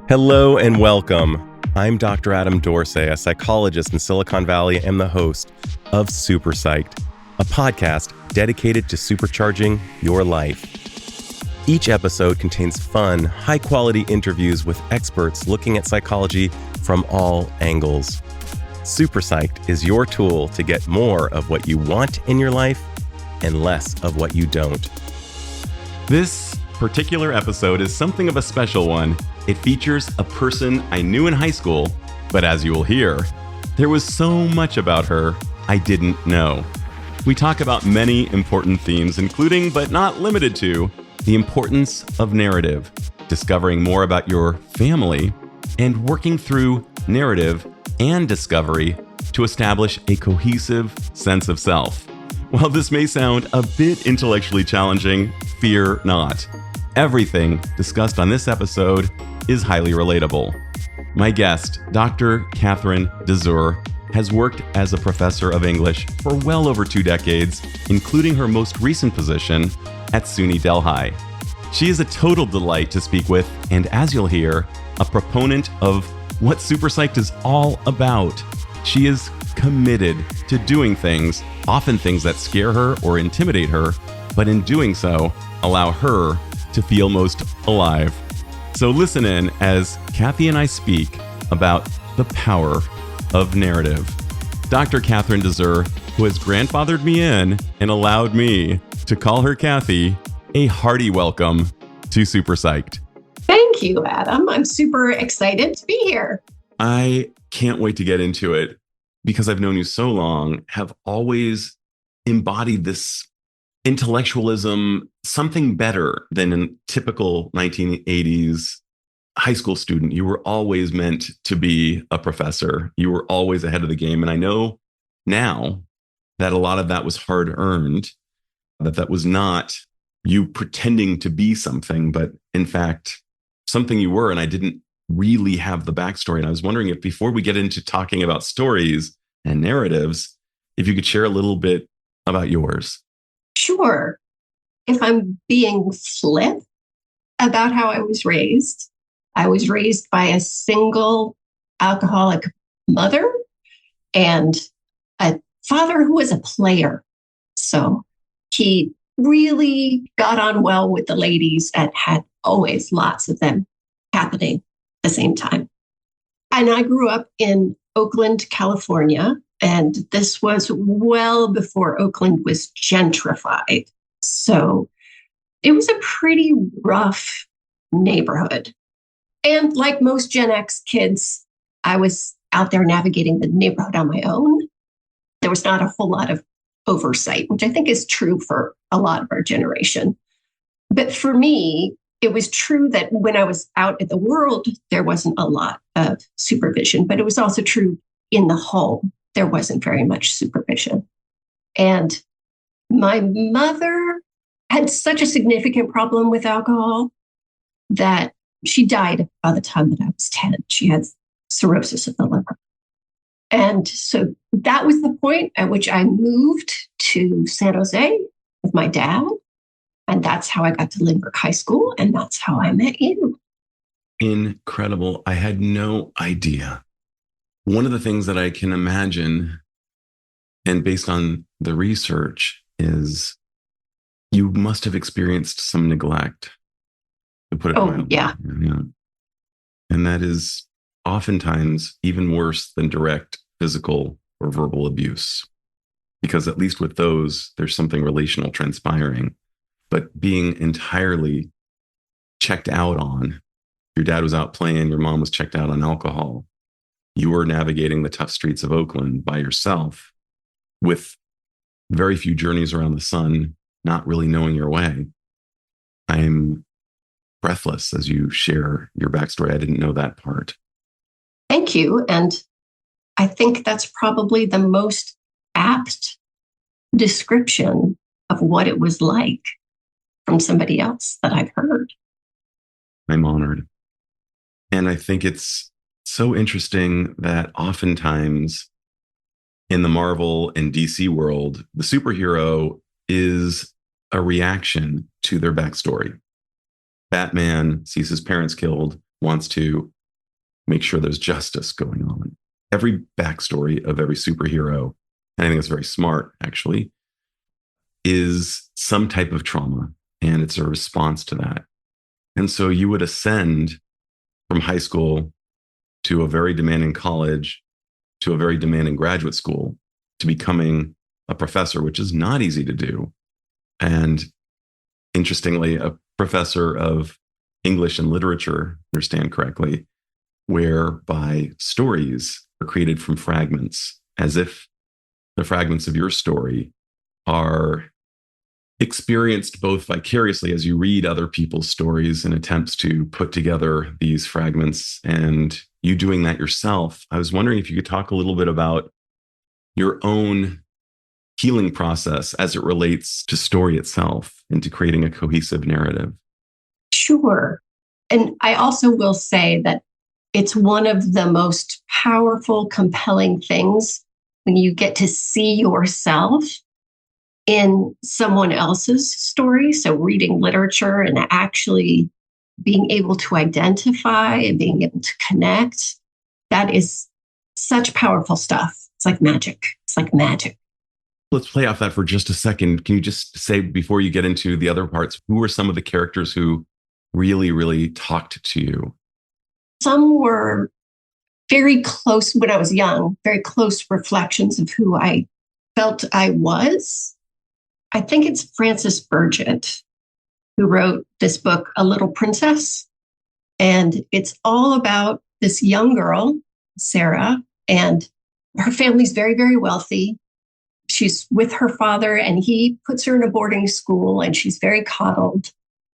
Hello and welcome. I'm Dr. Adam Dorsey, a psychologist in Silicon Valley and the host of SuperPsyched, a podcast dedicated to supercharging your life. Each episode contains fun, high-quality interviews with experts looking at psychology from all angles. SuperPsyched is your tool to get more of what you want in your life and less of what you don't. This particular episode is something of a special one. It features a person I knew in high school, but as you will hear, there was so much about her I didn't know. We talk about many important themes, including, but not limited to, the importance of narrative, discovering more about your family, and working through narrative and discovery to establish a cohesive sense of self. While this may sound a bit intellectually challenging, fear not. Everything discussed on this episode is highly relatable. My guest, Dr. Kathryn DeZur, has worked as a professor of English for well over 2 decades, including her most recent position at SUNY Delhi. She is a total delight to speak with, and as you'll hear, a proponent of what SuperPsyched is all about. She is committed to doing things, often things that scare her or intimidate her, but in doing so, allow her to feel most alive. So listen in as Kathy and I speak about the power of narrative. Dr. Kathryn DeZur, who has grandfathered me in and allowed me to call her Kathy, a hearty welcome to SuperPsyched. Thank you, Adam. I'm super excited to be here. I can't wait to get into it because I've known you so long, have always embodied this intellectualism, something better than a typical 1980s high school student. You were always meant to be a professor. You were always ahead of the game. And I know now that a lot of that was hard earned, that was not you pretending to be something, but in fact, something you were. And I didn't really have the backstory. And I was wondering if before we get into talking about stories and narratives, if you could share a little bit about yours. Sure. If I'm being flip about how I was raised by a single alcoholic mother and a father who was a player. So he really got on well with the ladies and had always lots of them happening at the same time. And I grew up in Oakland, California. And this was well before Oakland was gentrified. So it was a pretty rough neighborhood. And like most Gen X kids, I was out there navigating the neighborhood on my own. There was not a whole lot of oversight, which I think is true for a lot of our generation. But for me, it was true that when I was out in the world, there wasn't a lot of supervision, but it was also true in the home. There wasn't very much supervision. And my mother had such a significant problem with alcohol that she died by the time that I was 10. She had cirrhosis of the liver. And so that was the point at which I moved to San Jose with my dad. And that's how I got to Lindbergh High School. And that's how I met you. Incredible. I had no idea. One of the things that I can imagine, and based on the research, is you must have experienced some neglect, to put it mildly. Yeah. And that is oftentimes even worse than direct physical or verbal abuse, because at least with those, there's something relational transpiring. But being entirely checked out on, your dad was out playing, your mom was checked out on alcohol. You were navigating the tough streets of Oakland by yourself with very few journeys around the sun, not really knowing your way. I'm breathless as you share your backstory. I didn't know that part. Thank you. And I think that's probably the most apt description of what it was like from somebody else that I've heard. I'm honored. And I think it's so interesting that oftentimes in the Marvel and DC world, the superhero is a reaction to their backstory. Batman sees his parents killed, wants to make sure there's justice going on. Every backstory of every superhero, and I think it's very smart actually, is some type of trauma, and it's a response to that. And so you would ascend from high school to a very demanding college to a very demanding graduate school to becoming a professor, which is not easy to do. And interestingly, a professor of English and literature, understand correctly, whereby stories are created from fragments, as if the fragments of your story are experienced both vicariously as you read other people's stories and attempts to put together these fragments, and you doing that yourself. I was wondering if you could talk a little bit about your own healing process as it relates to story itself and to creating a cohesive narrative. Sure. And I also will say that it's one of the most powerful, compelling things when you get to see yourself in someone else's story. So reading literature and actually being able to identify and being able to connect, that is such powerful stuff. It's like magic. It's like magic. Let's play off that for just a second. Can you just say, before you get into the other parts, who were some of the characters who really, really talked to you? Some were very close when I was young, very close reflections of who I felt I was. I think it's Frances Burgett who wrote this book, A Little Princess. And it's all about this young girl, Sarah, and her family's very, very wealthy. She's with her father and he puts her in a boarding school and she's very coddled.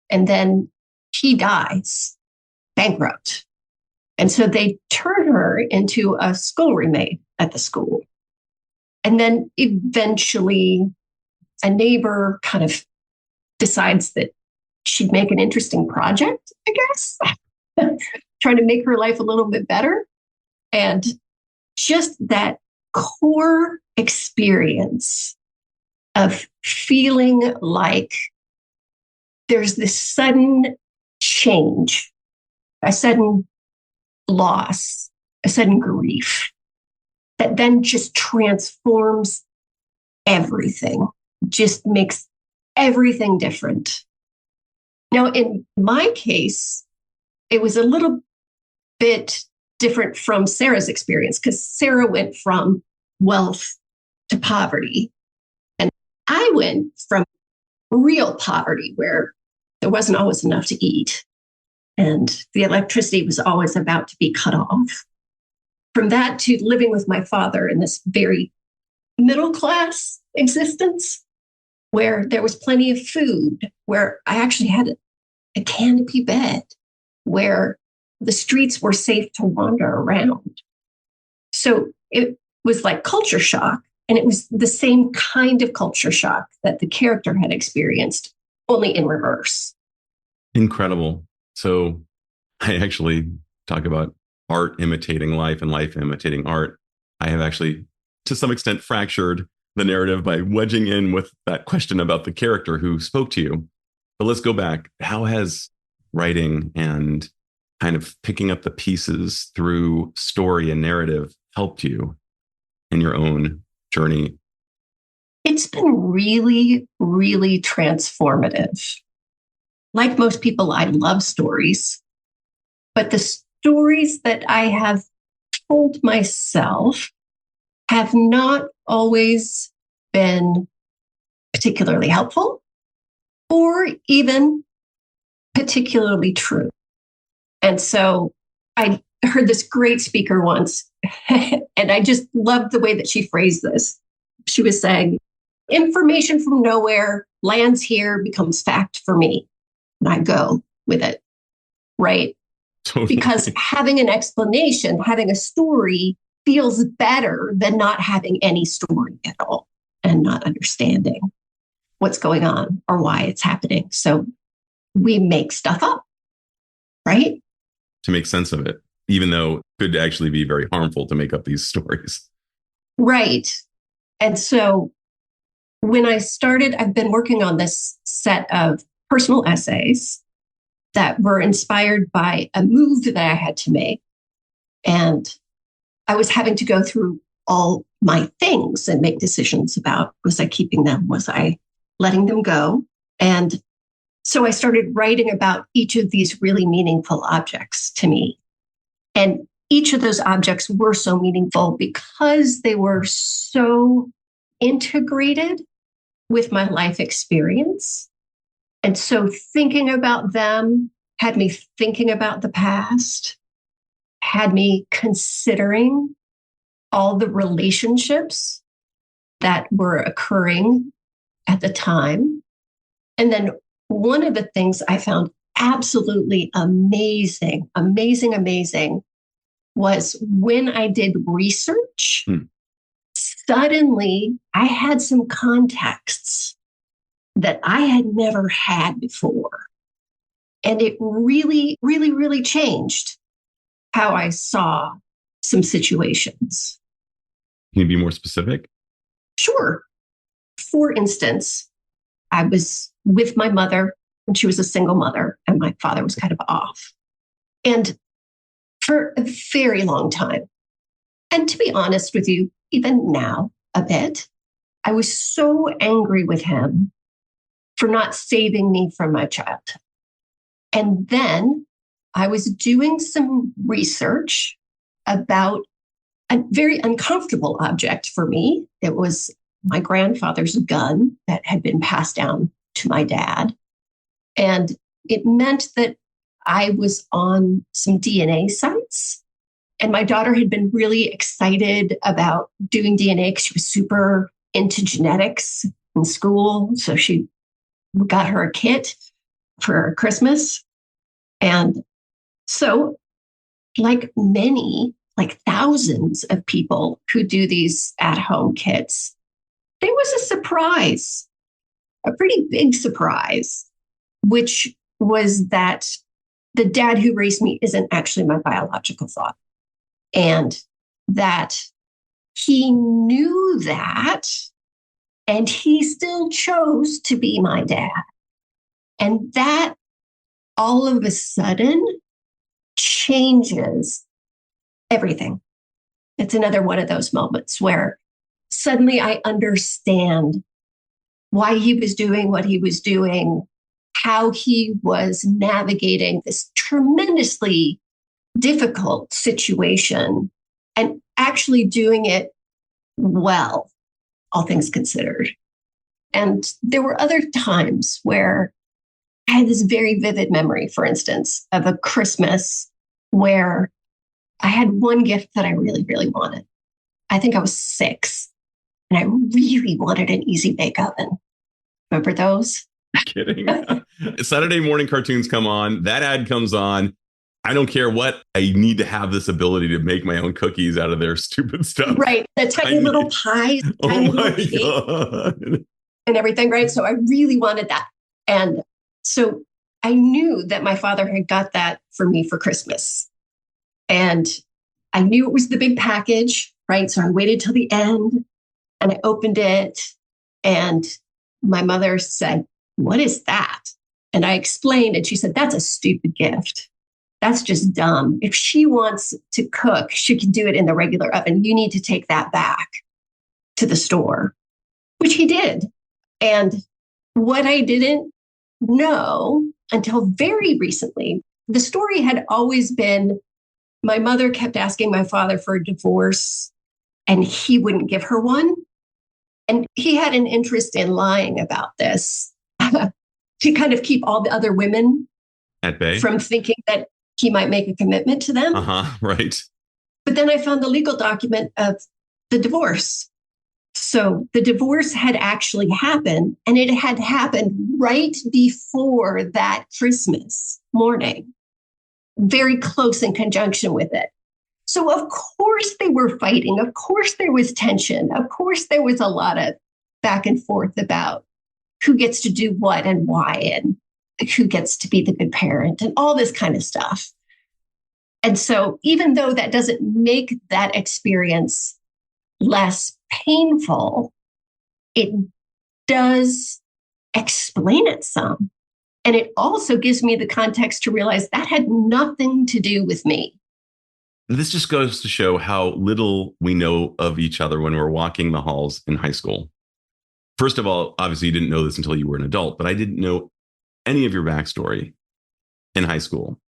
And then he dies, bankrupt. And so they turn her into a scullery maid at the school. And then eventually a neighbor kind of decides that she'd make an interesting project, I guess, trying to make her life a little bit better. And just that core experience of feeling like there's this sudden change, a sudden loss, a sudden grief that then just transforms everything, just makes everything different. Now, in my case, it was a little bit different from Sarah's experience because Sarah went from wealth to poverty. And I went from real poverty where there wasn't always enough to eat. And the electricity was always about to be cut off. From that to living with my father in this very middle class existence where there was plenty of food, where I actually had a canopy bed, where the streets were safe to wander around. So it was like culture shock. And it was the same kind of culture shock that the character had experienced, only in reverse. Incredible. So I actually talk about art imitating life and life imitating art. I have actually, to some extent, fractured the narrative by wedging in with that question about the character who spoke to you. But let's go back. How has writing and kind of picking up the pieces through story and narrative helped you in your own journey? It's been really, really transformative. Like most people, I love stories, but the stories that I have told myself have not always been particularly helpful or even particularly true. And so I heard this great speaker once, and I just loved the way that she phrased this. She was saying, information from nowhere lands here, becomes fact for me. And I go with it, right? Totally. Because having an explanation, having a story feels better than not having any story at all and not understanding what's going on or why it's happening. So we make stuff up, right? To make sense of it, even though it could actually be very harmful to make up these stories. Right. And so when I started, I've been working on this set of personal essays that were inspired by a move that I had to make. And I was having to go through all my things and make decisions about, was I keeping them? Was I letting them go? And so I started writing about each of these really meaningful objects to me. And each of those objects were so meaningful because they were so integrated with my life experience. And so thinking about them had me thinking about the past, had me considering all the relationships that were occurring at the time. And then one of the things I found absolutely amazing was when I did research, suddenly I had some contexts that I had never had before. And it really changed how I saw some situations. Can you be more specific? Sure. For instance, I was with my mother and she was a single mother and my father was kind of off. And for a very long time, and to be honest with you, even now a bit, I was so angry with him for not saving me from my childhood. And then I was doing some research about a very uncomfortable object for me. It was my grandfather's gun that had been passed down to my dad. And it meant that I was on some DNA sites. And my daughter had been really excited about doing DNA because she was super into genetics in school. So she got her a kit for Christmas. And so, like thousands of people who do these at-home kits, there was a surprise, a pretty big surprise, which was that the dad who raised me isn't actually my biological father. And that he knew that, and he still chose to be my dad. And that all of a sudden changes everything. It's another one of those moments where suddenly I understand why he was doing what he was doing, how he was navigating this tremendously difficult situation and actually doing it well, all things considered. And there were other times where I had this very vivid memory, for instance, of a Christmas where I had one gift that I really wanted. I think I was 6 and I really wanted an easy bake oven. Remember those? Kidding. Saturday morning cartoons come on. That ad comes on. I don't care what. I need to have this ability to make my own cookies out of their stupid stuff. Right. The tiny little pies, tiny little cake and everything, right? So I really wanted that. And so I knew that my father had got that for me for Christmas. And I knew it was the big package, right? So I waited till the end and I opened it. And my mother said, "What is that?" And I explained, and she said, "That's a stupid gift. That's just dumb. If she wants to cook, she can do it in the regular oven. You need to take that back to the store," which he did. And what I didn't know until very recently, the story had always been my mother kept asking my father for a divorce and he wouldn't give her one. And he had an interest in lying about this to kind of keep all the other women at bay from thinking that he might make a commitment to them. Right. But then I found the legal document of the divorce. So the divorce had actually happened, and it had happened right before that Christmas morning, very close in conjunction with it. So of course they were fighting. Of course there was tension. Of course there was a lot of back and forth about who gets to do what and why and who gets to be the good parent and all this kind of stuff. And so even though that doesn't make that experience less painful, it does explain it some. And it also gives me the context to realize that had nothing to do with me. This just goes to show how little we know of each other when we're walking the halls in high school. First of all, obviously, you didn't know this until you were an adult, but I didn't know any of your backstory in high school.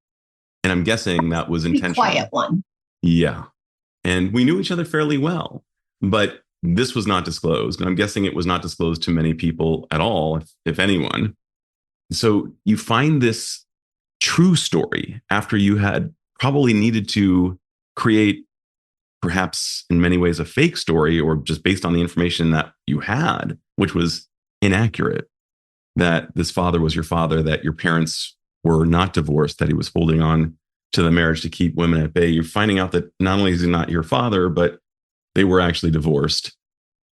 And I'm guessing that was intentional. Quiet one. Yeah. And we knew each other fairly well, but this was not disclosed. And I'm guessing it was not disclosed to many people at all, if anyone. So you find this true story after you had probably needed to create, perhaps in many ways, a fake story, or just based on the information that you had, which was inaccurate, that this father was your father, that your parents were not divorced, that he was holding on to the marriage to keep women at bay. You're finding out that not only is he not your father, but they were actually divorced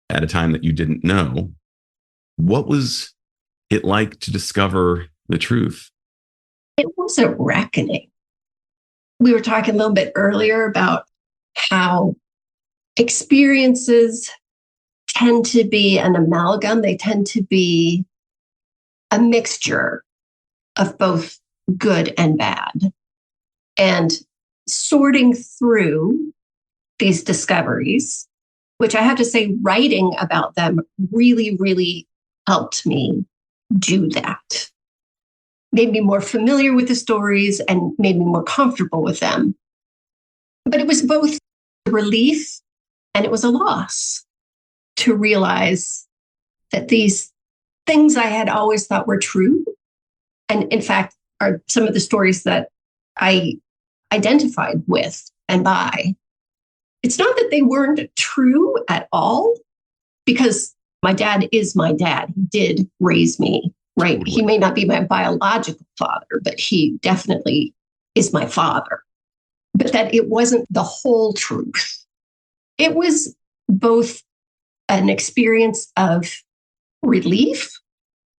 at a time that you didn't know. What was it like to discover the truth? It was a reckoning. We were talking a little bit earlier about how experiences tend to be an amalgam. They tend to be a mixture of both good and bad. And sorting through these discoveries, which I have to say, writing about them really, really helped me do that. Made me more familiar with the stories and made me more comfortable with them. But it was both a relief and it was a loss to realize that these things I had always thought were true, and in fact, are some of the stories that I identified with and by. It's not that they weren't true at all, because my dad is my dad. He did raise me, right? He may not be my biological father, but he definitely is my father. But that it wasn't the whole truth. It was both an experience of relief,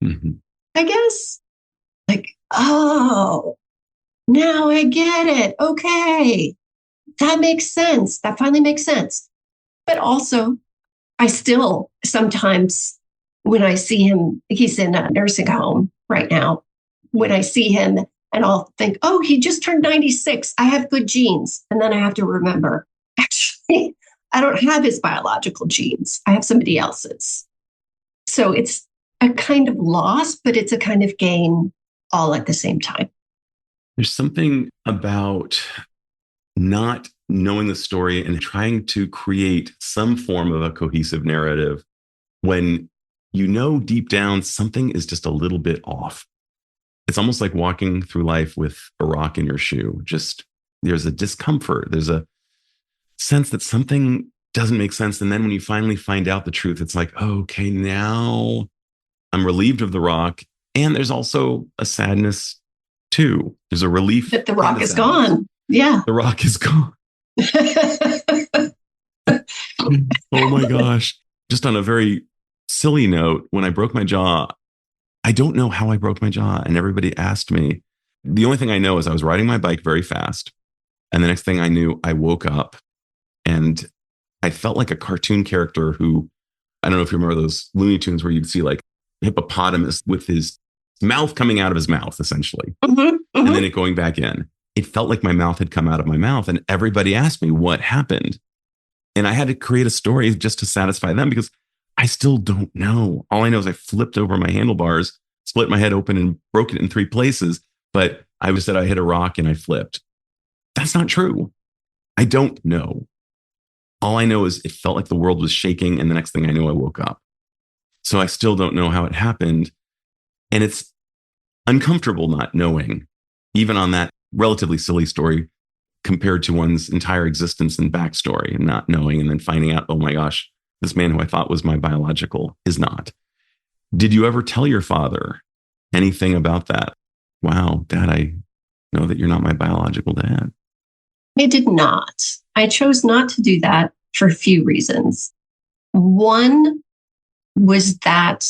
I guess. Like, oh, now I get it. Okay. That makes sense. That finally makes sense. But also, I still sometimes, when I see him, he's in a nursing home right now. When I see him and I'll think, oh, he just turned 96. I have good genes. And then I have to remember, actually, I don't have his biological genes. I have somebody else's. So it's a kind of loss, but it's a kind of gain all at the same time. There's something about not knowing the story and trying to create some form of a cohesive narrative when you know deep down something is just a little bit off. It's almost like walking through life with a rock in your shoe. Just there's a discomfort. There's a sense that something doesn't make sense. And then when you finally find out the truth, it's like, oh, okay, now I'm relieved of the rock. And there's also a sadness too. There's a relief that the rock is gone. Yeah. The rock is gone. Oh my gosh. Just on a very silly note, when I broke my jaw, I don't know how I broke my jaw. And everybody asked me. The only thing I know is I was riding my bike very fast. And the next thing I knew, I woke up and I felt like a cartoon character who, I don't know if you remember those Looney Tunes where you'd see like hippopotamus with his mouth coming out of his mouth, essentially. And then it going back in. It felt like my mouth had come out of my mouth. And everybody asked me what happened. And I had to create a story just to satisfy them because I still don't know. All I know is I flipped over my handlebars, split my head open and broke it in 3 places. But I was said I hit a rock and I flipped. That's not true. I don't know. All I know is it felt like the world was shaking. And the next thing I knew, I woke up. So I still don't know how it happened. And it's uncomfortable not knowing, even on that relatively silly story compared to one's entire existence and backstory, and not knowing and then finding out, oh my gosh, this man who I thought was my biological is not. Did you ever tell your father anything about that? Wow, Dad, I know that you're not my biological dad. I did not. I chose not to do that for a few reasons. One was that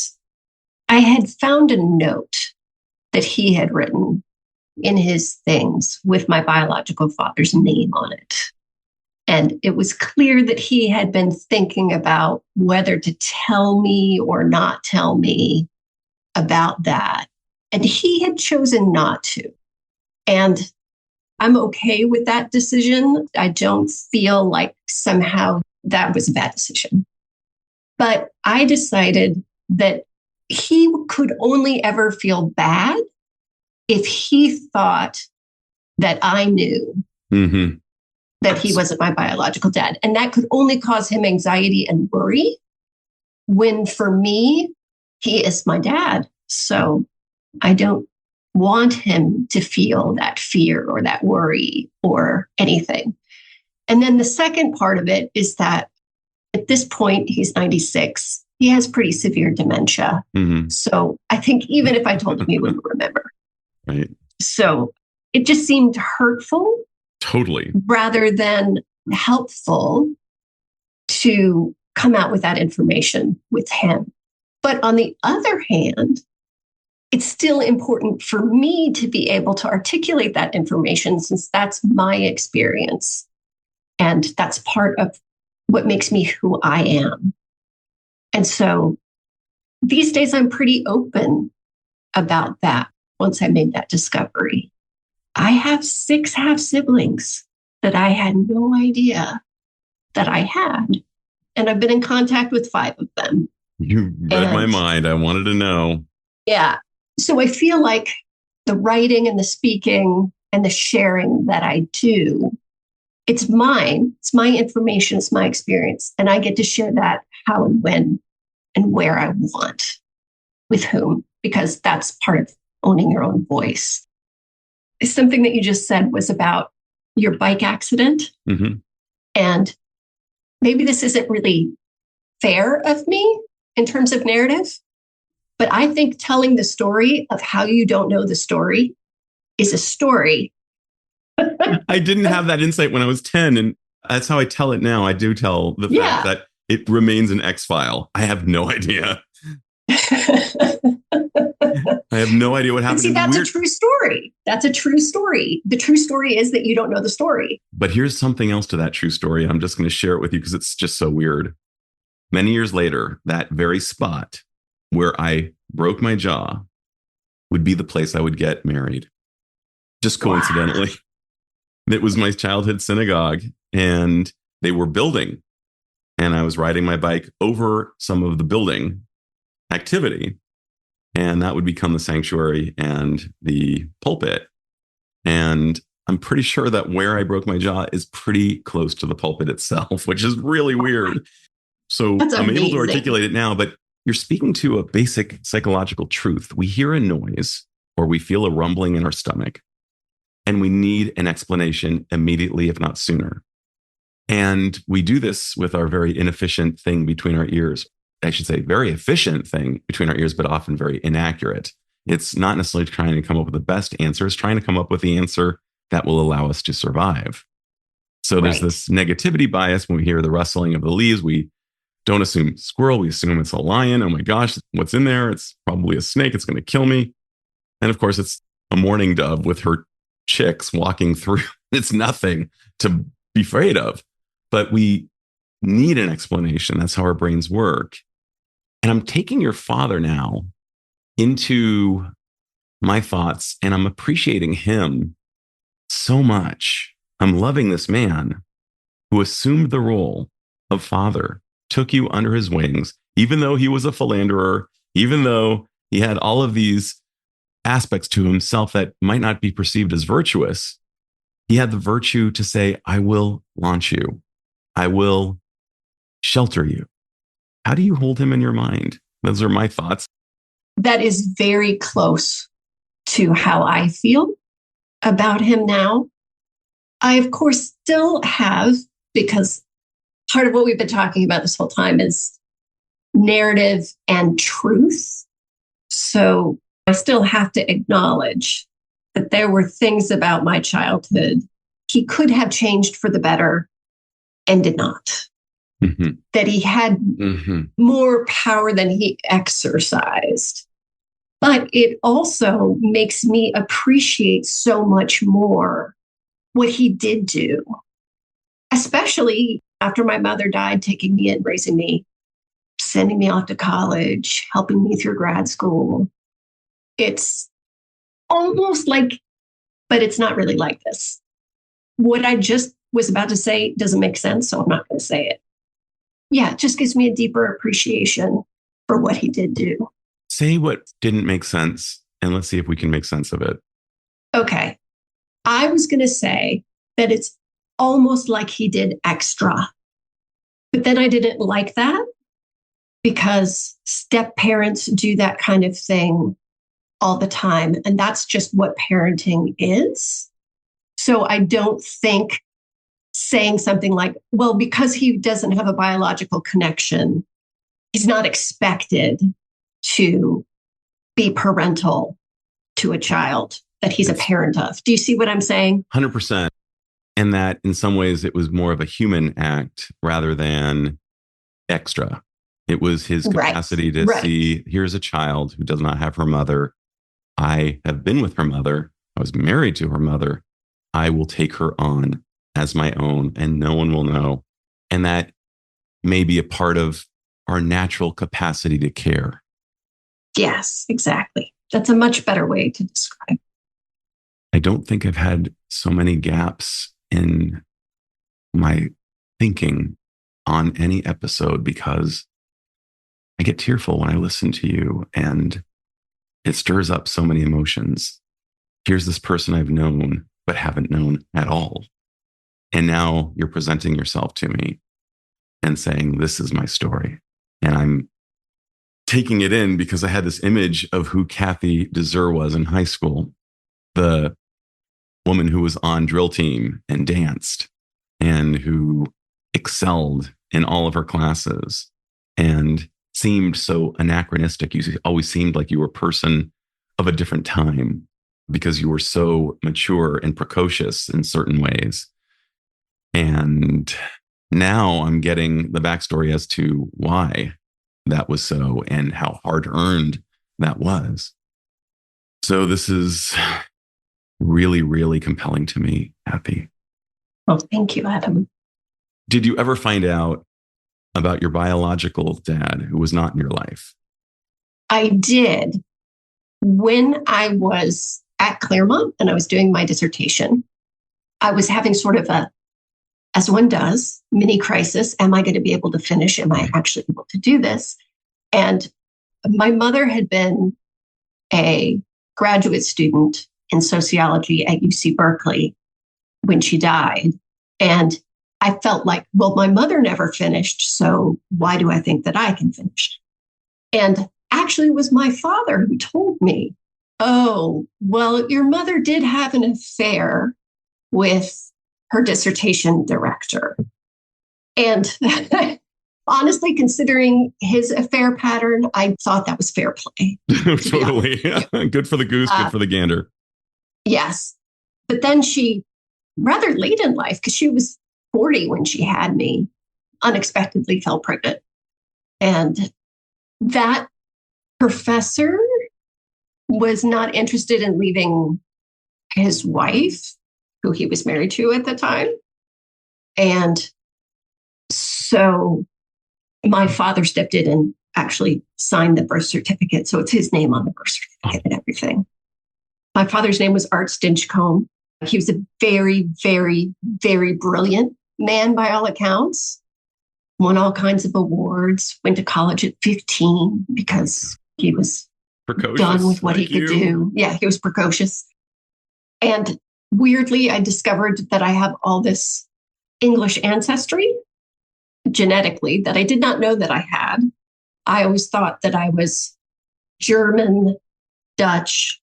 I had found a note that he had written in his things with my biological father's name on it. And it was clear that he had been thinking about whether to tell me or not tell me about that. And he had chosen not to. And I'm okay with that decision. I don't feel like somehow that was a bad decision. But I decided that he could only ever feel bad if he thought that I knew that he wasn't my biological dad. And that could only cause him anxiety and worry, when for me, he is my dad. So I don't want him to feel that fear or that worry or anything. And then the second part of it is that at this point, he's 96. He has pretty severe dementia. So I think even if I told him, he wouldn't remember. Right. So it just seemed hurtful. Totally. Rather than helpful to come out with that information with him. But on the other hand, it's still important for me to be able to articulate that information, since that's my experience. And that's part of what makes me who I am. And so these days, I'm pretty open about that once I made that discovery. I have 6 half siblings that I had no idea that I had. And I've been in contact with 5 of them. You read my mind. I wanted to know. Yeah. So I feel like the writing and the speaking and the sharing that I do, it's mine. It's my information. It's my experience. And I get to share that how and when and where I want with whom, because that's part of owning your own voice. Something that you just said was about your bike accident. And maybe this isn't really fair of me in terms of narrative, but I think telling the story of how you don't know the story is a story. I didn't have that insight when I was 10, and that's how I tell it now. I do tell the fact that it remains an X-file. I have no idea. I have no idea what happened. See, that's a true story. That's a true story. The true story is that you don't know the story. But here's something else to that true story. I'm just going to share it with you because it's just so weird. Many years later, that very spot where I broke my jaw would be the place I would get married. Just coincidentally. Wow. It was my childhood synagogue, and they were building. And I was riding my bike over some of the building activity. And that would become the sanctuary and the pulpit. And I'm pretty sure that where I broke my jaw is pretty close to the pulpit itself, which is really weird. So I'm able to articulate it now, but you're speaking to a basic psychological truth. We hear a noise or we feel a rumbling in our stomach, and we need an explanation immediately, if not sooner. And we do this with our very inefficient thing between our ears. I should say very efficient thing between our ears, but often very inaccurate. It's not necessarily trying to come up with the best answer. It's trying to come up with the answer that will allow us to survive. So there's this negativity bias. When we hear the rustling of the leaves, we don't assume squirrel. We assume it's a lion. Oh my gosh, what's in there? It's probably a snake. It's going to kill me. And of course, it's a mourning dove with her chicks walking through. It's nothing to be afraid of. But we need an explanation. That's how our brains work. And I'm taking your father now into my thoughts, and I'm appreciating him so much. I'm loving this man who assumed the role of father, took you under his wings, even though he was a philanderer, even though he had all of these aspects to himself that might not be perceived as virtuous. He had the virtue to say, I will launch you. I will shelter you. How do you hold him in your mind? Those are my thoughts. That is very close to how I feel about him now. I, of course, still have, because part of what we've been talking about this whole time is narrative and truth. So I still have to acknowledge that there were things about my childhood he could have changed for the better and did not. That he had more power than he exercised. But it also makes me appreciate so much more what he did do, especially after my mother died, taking me in, raising me, sending me off to college, helping me through grad school. It's almost like, but it's not really like this. what I just was about to say doesn't make sense, so I'm not going to say it. Yeah, it just gives me a deeper appreciation for what he did do. Say what didn't make sense, and let's see if we can make sense of it. Okay. I was going to say that it's almost like he did extra. But then I didn't like that because step parents do that kind of thing all the time. And that's just what parenting is. So I don't think saying something like, well, because he doesn't have a biological connection, he's not expected to be parental to a child that he's a parent of. Do you see what I'm saying? 100%. And that in some ways it was more of a human act rather than extra. It was his capacity to see, here's a child who does not have her mother. I have been with her mother. I was married to her mother. I will take her on as my own and no one will know. And that may be a part of our natural capacity to care. Yes, exactly. That's a much better way to describe. I don't think I've had so many gaps in my thinking on any episode because I get tearful when I listen to you and it stirs up so many emotions. Here's this person I've known but haven't known at all. And now you're presenting yourself to me and saying, this is my story. And I'm taking it in because I had this image of who Kathryn DeZur was in high school, the woman who was on drill team and danced and who excelled in all of her classes and seemed so anachronistic. You always seemed like you were a person of a different time because you were so mature and precocious in certain ways. And now I'm getting the backstory as to why that was so and how hard earned that was. So this is really, really compelling to me, Kathy. Well, thank you, Adam. Did you ever find out about your biological dad who was not in your life? I did. When I was at Claremont and I was doing my dissertation, I was having sort of a, as one does, mini crisis. Am I going to be able to finish? Am I actually able to do this? And my mother had been a graduate student in sociology at UC Berkeley when she died. And I felt like, well, my mother never finished, so why do I think that I can finish? And actually, it was my father who told me, oh, well, your mother did have an affair with her dissertation director. And honestly, considering his affair pattern, I thought that was fair play. Totally. Good for the goose, good for the gander. Yes. But then she, rather late in life, because she was 40 when she had me, unexpectedly fell pregnant. And that professor was not interested in leaving his wife, who he was married to at the time. And so my father stepped in and actually signed the birth certificate. So it's his name on the birth certificate and everything. My father's name was Art Stinchcomb. He was a very, very, very brilliant man by all accounts. Won all kinds of awards, went to college at 15 because he was precocious, done with what he could do. Yeah, he was precocious. And weirdly, I discovered that I have all this English ancestry genetically that I did not know that I had. I always thought that I was German, Dutch,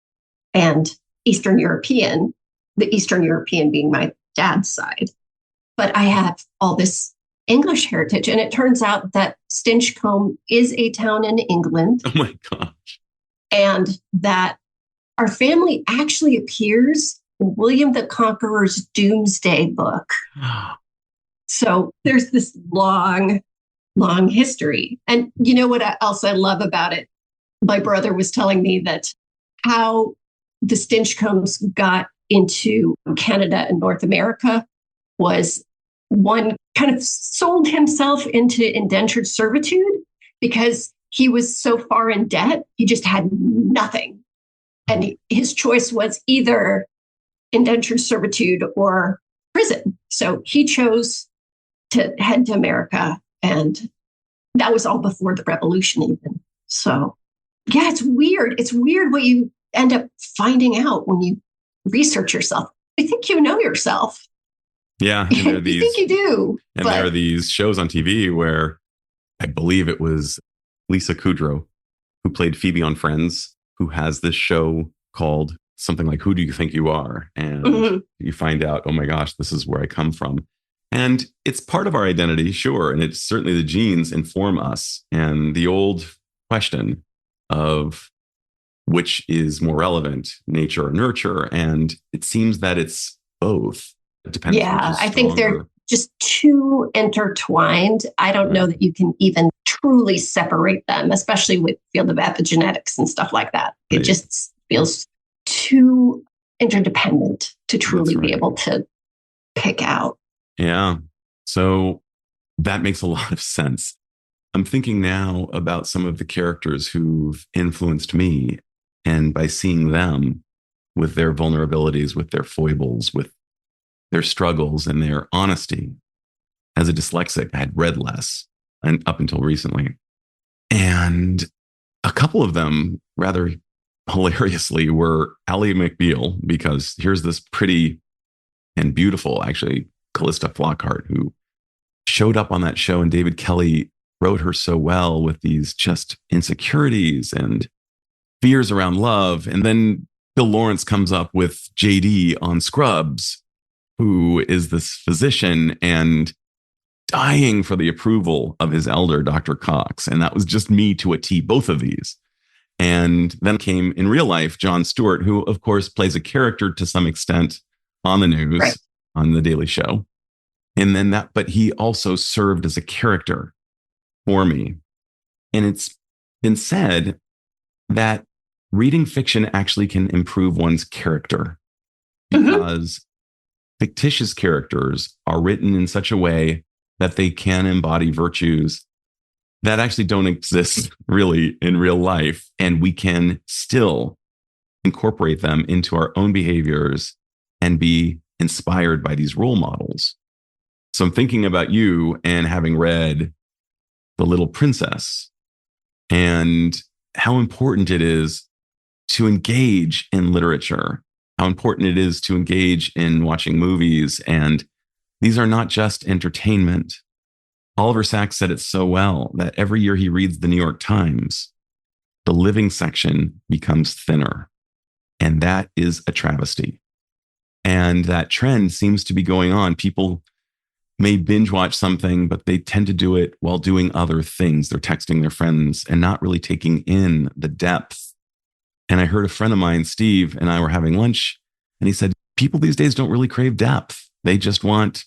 and Eastern European, the Eastern European being my dad's side. But I have all this English heritage. And it turns out that Stinchcombe is a town in England. Oh my gosh. And that our family actually appears in William the Conqueror's Doomsday Book. So there's this long, long history. And you know what else I love about it? My brother was telling me that how the Stinchcombes got into Canada and North America was one kind of sold himself into indentured servitude because he was so far in debt, he just had nothing. And his choice was either indentured servitude or prison. So he chose to head to America. And that was all before the revolution even. So yeah, it's weird. It's weird what you end up finding out when you research yourself. You think you know yourself. Yeah. And there are You think you do. And there are these shows on TV where I believe it was Lisa Kudrow, who played Phoebe on Friends, who has this show called something like Who Do You Think You Are? And you find out, oh my gosh, this is where I come from. And it's part of our identity, sure. And it's certainly the genes inform us. And the old question of which is more relevant, nature or nurture. And it seems that it's both. It depends. Yeah, I think they're just too intertwined. I don't know that you can even truly separate them, especially with the field of epigenetics and stuff like that. It just feels too interdependent to truly be able to pick out. Yeah. So that makes a lot of sense. I'm thinking now about some of the characters who've influenced me, and by seeing them with their vulnerabilities, with their foibles, with their struggles and their honesty. As a dyslexic, I had read less, and up until recently. And a couple of them, rather hilariously, were Ally McBeal, because here's this pretty and beautiful, actually, Callista Flockhart, who showed up on that show, and David Kelly wrote her so well with these just insecurities and fears around love. And then Bill Lawrence comes up with JD on Scrubs, who is this physician and dying for the approval of his elder, Dr. Cox. And that was just me to a T, both of these. And then came in real life, Jon Stewart, who of course plays a character to some extent on the news, on The Daily Show. And then but he also served as a character for me. And it's been said that reading fiction actually can improve one's character, because fictitious characters are written in such a way that they can embody virtues that actually don't exist really in real life. And we can still incorporate them into our own behaviors and be inspired by these role models. So I'm thinking about you and having read The Little Princess and how important it is to engage in literature, how important it is to engage in watching movies. And these are not just entertainment. Oliver Sacks said it so well that every year he reads the New York Times, the living section becomes thinner. And that is a travesty. And that trend seems to be going on. People may binge watch something, but they tend to do it while doing other things. They're texting their friends and not really taking in the depth. And I heard a friend of mine, Steve, and I were having lunch, and he said, people these days don't really crave depth. They just want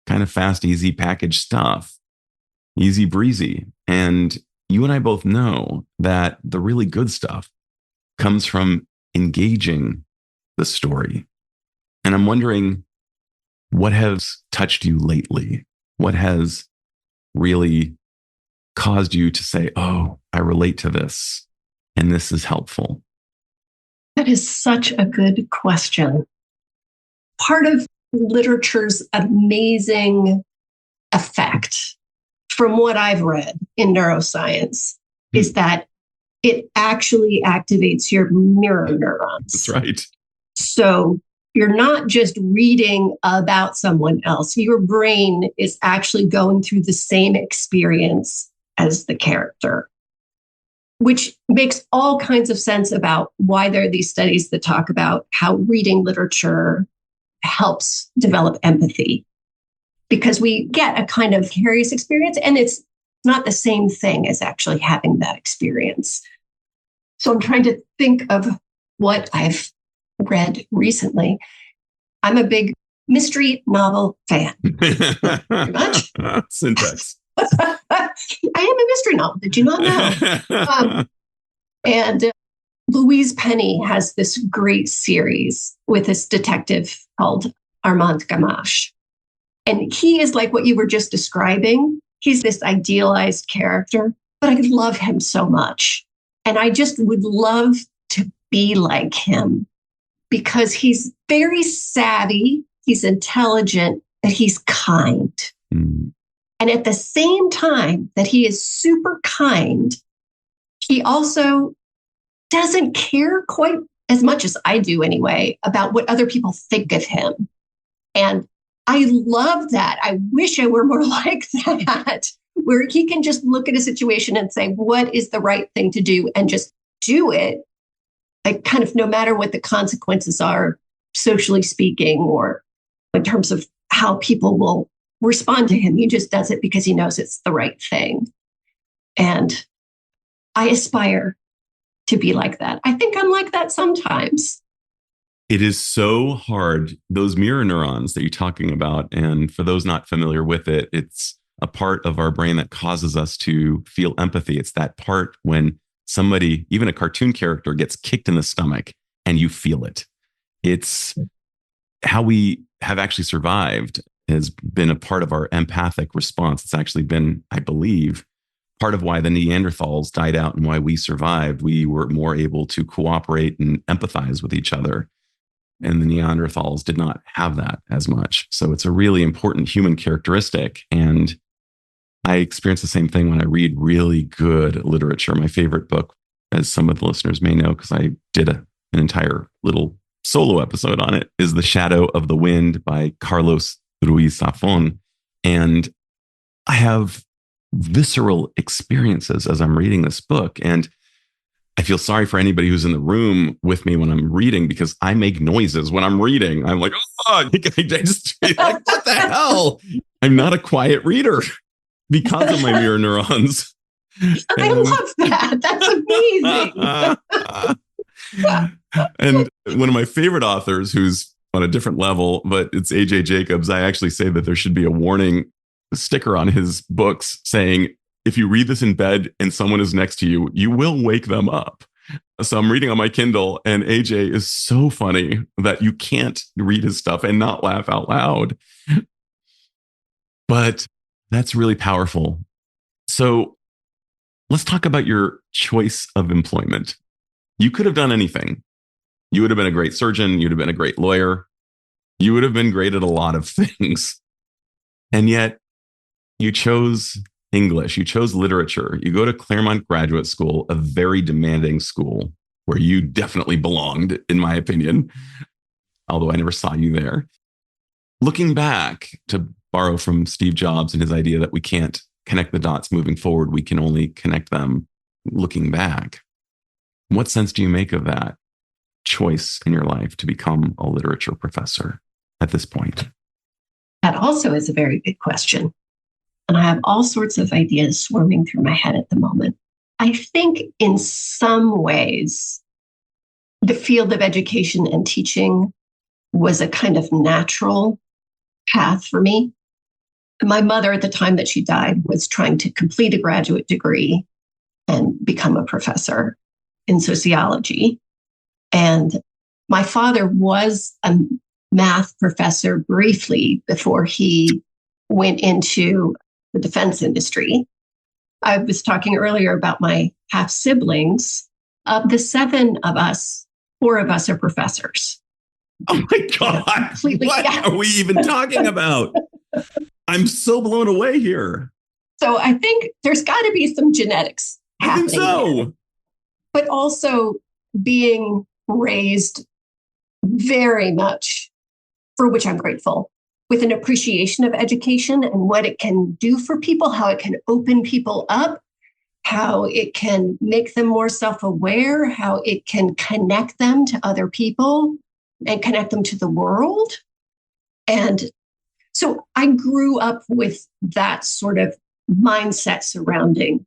kind of fast, easy packaged stuff, easy breezy. And you and I both know that the really good stuff comes from engaging the story. And I'm wondering, what has touched you lately? What has really caused you to say, oh, I relate to this, and this is helpful? That is such a good question. Part of literature's amazing effect, from what I've read in neuroscience, is that it actually activates your mirror neurons. That's right. So you're not just reading about someone else. Your brain is actually going through the same experience as the character, which makes all kinds of sense about why there are these studies that talk about how reading literature helps develop empathy, because we get a kind of curious experience, and it's not the same thing as actually having that experience. So I'm trying to think of what I've read recently. I'm a big mystery novel fan. Very much. Syntax. I am a mystery novel. Did you not know? And Louise Penny has this great series with this detective called Armand Gamache. And he is like what you were just describing. He's this idealized character, but I love him so much. And I just would love to be like him, because he's very savvy. he's intelligent, that he's kind. Mm. And at the same time that he is super kind, he also doesn't care quite as much as I do anyway about what other people think of him. And I love that. I wish I were more like that, where he can just look at a situation and say, what is the right thing to do? And just do it, like kind of no matter what the consequences are, socially speaking, or in terms of how people will respond to him. He just does it because he knows it's the right thing. And I aspire to be like that. I think I'm like that sometimes. It is so hard. Those mirror neurons that you're talking about, and for those not familiar with it, it's a part of our brain that causes us to feel empathy. It's that part when somebody, even a cartoon character, gets kicked in the stomach and you feel it. It's how we have actually survived, has been a part of our empathic response. It's actually been, I believe, part of why the Neanderthals died out and why we survived. We were more able to cooperate and empathize with each other. And the Neanderthals did not have that as much. So it's a really important human characteristic. And I experience the same thing when I read really good literature. My favorite book, as some of the listeners may know, because I did an entire little solo episode on it, is The Shadow of the Wind by Carlos Ruiz Zafón. And I have visceral experiences as I'm reading this book. And I feel sorry for anybody who's in the room with me when I'm reading, because I make noises when I'm reading. I'm like, oh, I just like, what the hell? I'm not a quiet reader because of my mirror neurons. I love that. That's amazing. And one of my favorite authors, who's on a different level, but it's AJ Jacobs, I actually say that there should be a warning sticker on his books saying, if you read this in bed and someone is next to you, you will wake them up. So I'm reading on my Kindle, and AJ is so funny that you can't read his stuff and not laugh out loud. But that's really powerful. So let's talk about your choice of employment. You could have done anything. You would have been a great surgeon. You'd have been a great lawyer. You would have been great at a lot of things. And yet you chose English. You chose literature. You go to Claremont Graduate School, a very demanding school where you definitely belonged, in my opinion, although I never saw you there. Looking back, to borrow from Steve Jobs and his idea that we can't connect the dots moving forward, we can only connect them looking back. What sense do you make of that choice in your life to become a literature professor at this point? That also is a very good question. And I have all sorts of ideas swarming through my head at the moment. I think in some ways, the field of education and teaching was a kind of natural path for me. My mother, at the time that she died, was trying to complete a graduate degree and become a professor in sociology. And my father was a math professor briefly before he went into the defense industry. I was talking earlier about my half siblings. Of the 7 of us, 4 of us are professors. Oh my God. What are we even talking about? I'm so blown away here. So I think there's got to be some genetics happening. I think so. There. But also being raised very much, for which I'm grateful, with an appreciation of education and what it can do for people, how it can open people up, how it can make them more self-aware, how it can connect them to other people and connect them to the world. And so I grew up with that sort of mindset surrounding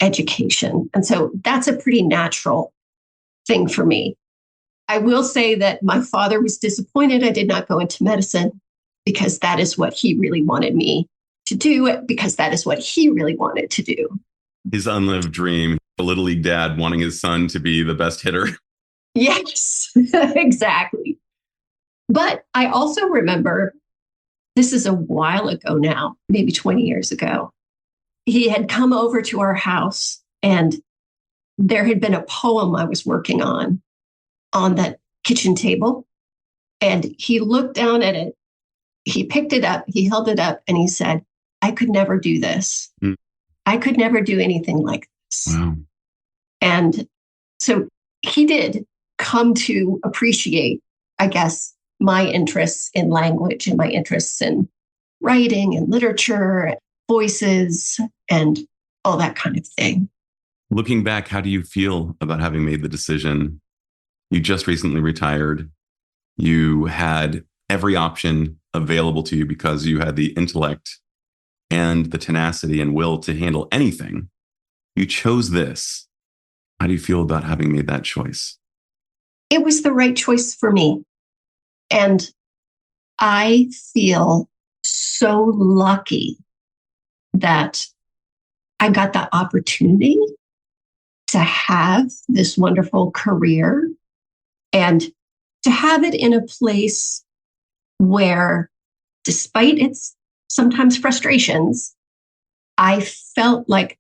education. And so that's a pretty natural thing for me. I will say that my father was disappointed I did not go into medicine, because that is what he really wanted me to do, because that is what he really wanted to do. His unlived dream, a little league dad wanting his son to be the best hitter. Yes, exactly. But I also remember, this is a while ago now, maybe 20 years ago, he had come over to our house and there had been a poem I was working on that kitchen table. And he looked down at it he picked it up, he held it up, and he said, I could never do this. Mm. I could never do anything like this. Wow. And so he did come to appreciate, I guess, my interests in language and my interests in writing and literature, voices, and all that kind of thing. Looking back, how do you feel about having made the decision? You just recently retired. You had every option available to you because you had the intellect and the tenacity and will to handle anything. You chose this. How do you feel about having made that choice? It was the right choice for me. And I feel so lucky that I got the opportunity to have this wonderful career and to have it in a place where, despite its sometimes frustrations, I felt like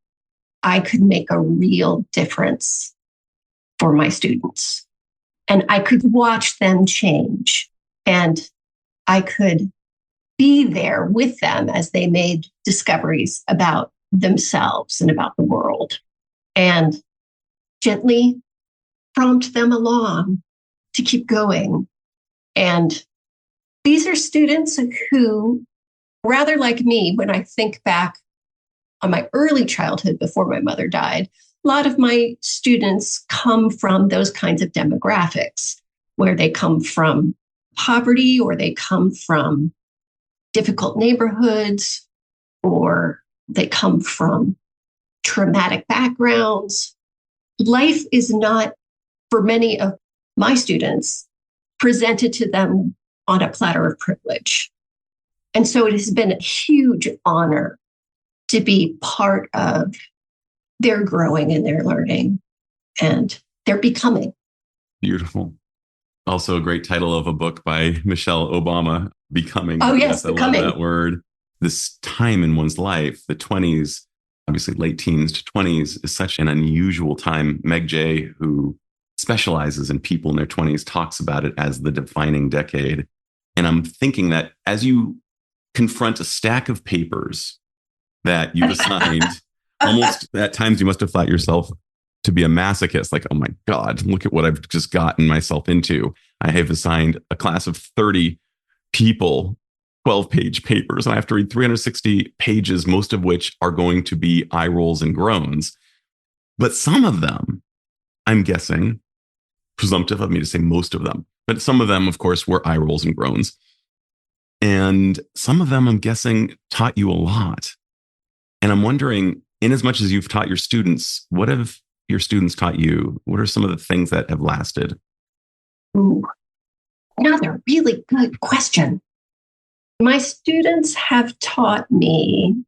I could make a real difference for my students. And I could watch them change. And I could be there with them as they made discoveries about themselves and about the world, and gently prompt them along to keep going. And these are students who, rather like me, when I think back on my early childhood before my mother died, a lot of my students come from those kinds of demographics where they come from poverty, or they come from difficult neighborhoods, or they come from traumatic backgrounds. Life is not, for many of my students, presented to them on a platter of privilege. And so it has been a huge honor to be part of their growing and their learning and their becoming. Beautiful. Also a great title of a book by Michelle Obama, Becoming. Oh, yes, Becoming. I love that word. This time in one's life, the 20s, obviously late teens to 20s, is such an unusual time. Meg Jay, who specializes in people in their 20s, talks about it as the defining decade. And I'm thinking that as you confront a stack of papers that you've assigned, almost at times you must have thought yourself to be a masochist, like, oh my God, look at what I've just gotten myself into. I have assigned a class of 30 people 12-page papers, and I have to read 360 pages, most of which are going to be eye rolls and groans. But some of them, I'm guessing, presumptive of me to say most of them, but some of them, of course, were eye rolls and groans. And some of them, I'm guessing, taught you a lot. And I'm wondering, in as much as you've taught your students, what have your students taught you? What are some of the things that have lasted? Ooh, another really good question. My students have taught me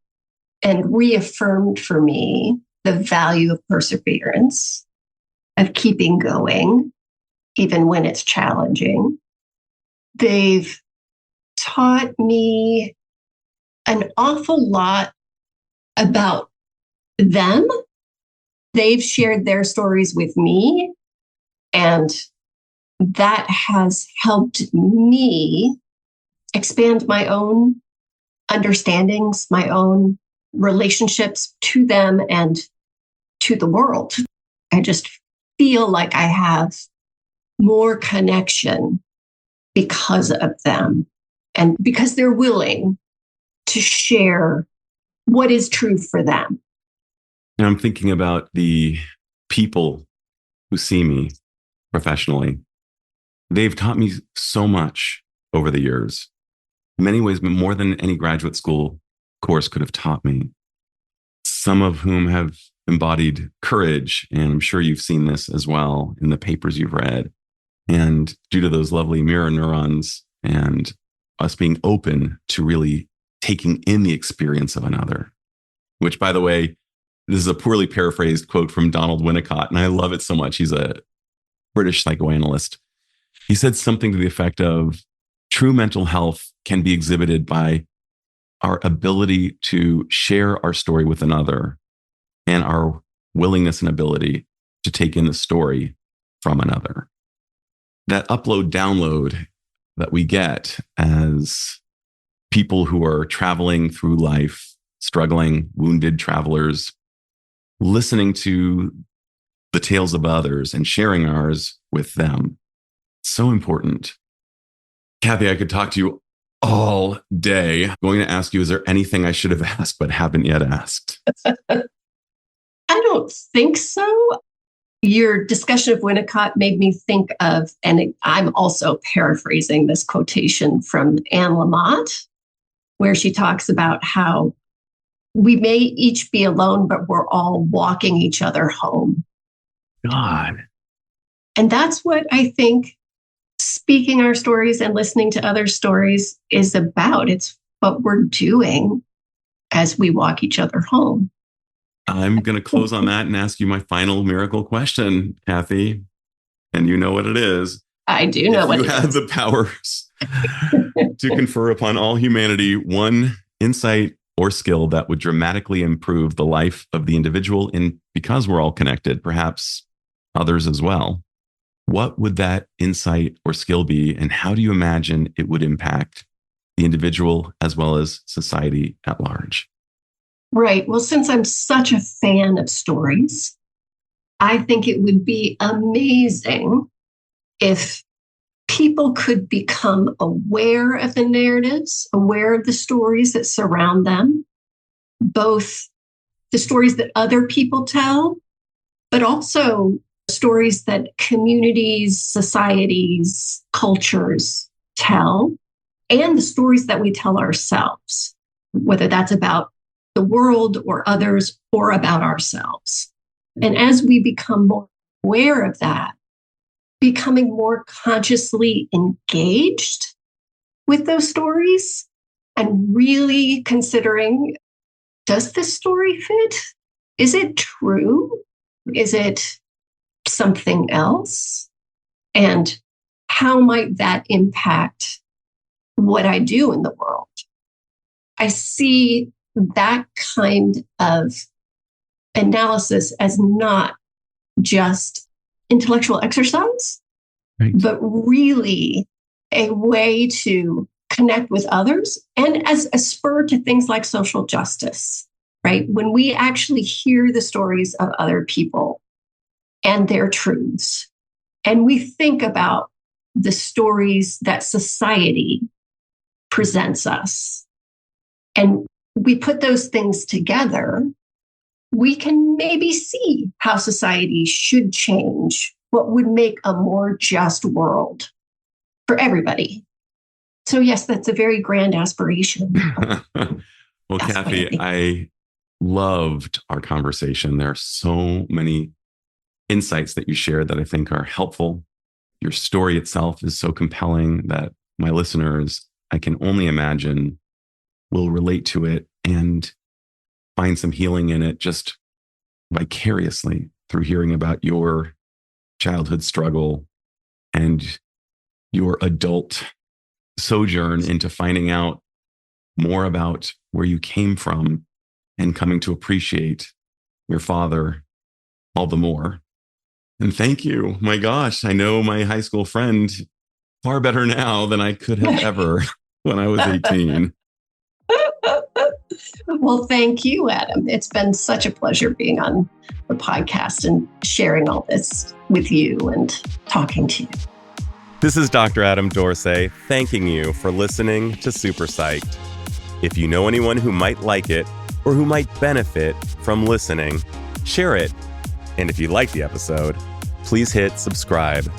and reaffirmed for me the value of perseverance, of keeping going, even when it's challenging. They've taught me an awful lot about them. They've shared their stories with me, and that has helped me expand my own understandings, my own relationships to them and to the world. I just feel like I have more connection because of them and because they're willing to share what is true for them. And I'm thinking about the people who see me professionally. They've taught me so much over the years. In many ways, more than any graduate school course could have taught me. Some of whom have embodied courage, and I'm sure you've seen this as well in the papers you've read. And due to those lovely mirror neurons and us being open to really taking in the experience of another, which, by the way, this is a poorly paraphrased quote from Donald Winnicott, and I love it so much. He's a British psychoanalyst. He said something to the effect of, true mental health can be exhibited by our ability to share our story with another and our willingness and ability to take in the story from another. That upload download that we get as people who are traveling through life, struggling, wounded travelers, listening to the tales of others and sharing ours with them. So important. Kathy, I could talk to you all day. I'm going to ask you, is there anything I should have asked but haven't yet asked? I don't think so. Your discussion of Winnicott made me think of, and I'm also paraphrasing this quotation from Anne Lamott, where she talks about how we may each be alone, but we're all walking each other home. God. And that's what I think speaking our stories and listening to other stories is about. It's what we're doing as we walk each other home. I'm going to close on that and ask you my final miracle question, Kathy. And you know what it is. I do know what it is. You have the powers to confer upon all humanity one insight or skill that would dramatically improve the life of the individual, and because we're all connected, perhaps others as well. What would that insight or skill be, and how do you imagine it would impact the individual as well as society at large? Right. Well, since I'm such a fan of stories, I think it would be amazing if people could become aware of the narratives, aware of the stories that surround them, both the stories that other people tell, but also stories that communities, societies, cultures tell, and the stories that we tell ourselves, whether that's about the world or others or about ourselves. And as we become more aware of that, becoming more consciously engaged with those stories and really considering, does this story fit? Is it true? Is it something else? And how might that impact what I do in the world? I see that kind of analysis as not just intellectual exercise, right, but really a way to connect with others and as a spur to things like social justice, right? When we actually hear the stories of other people and their truths, and we think about the stories that society presents us, and we put those things together, we can maybe see how society should change, what would make a more just world for everybody. So yes, that's a very grand aspiration. Well, Kathy, I loved our conversation. There are so many insights that you shared that I think are helpful. Your story itself is so compelling that my listeners, I can only imagine, will relate to it and find some healing in it just vicariously through hearing about your childhood struggle and your adult sojourn into finding out more about where you came from and coming to appreciate your father all the more. And thank you. My gosh, I know my high school friend far better now than I could have ever when I was 18. Well, thank you, Adam. It's been such a pleasure being on the podcast and sharing all this with you and talking to you. This is Dr. Adam Dorsey thanking you for listening to SuperPsyched. If you know anyone who might like it or who might benefit from listening, share it. And if you like the episode, please hit subscribe.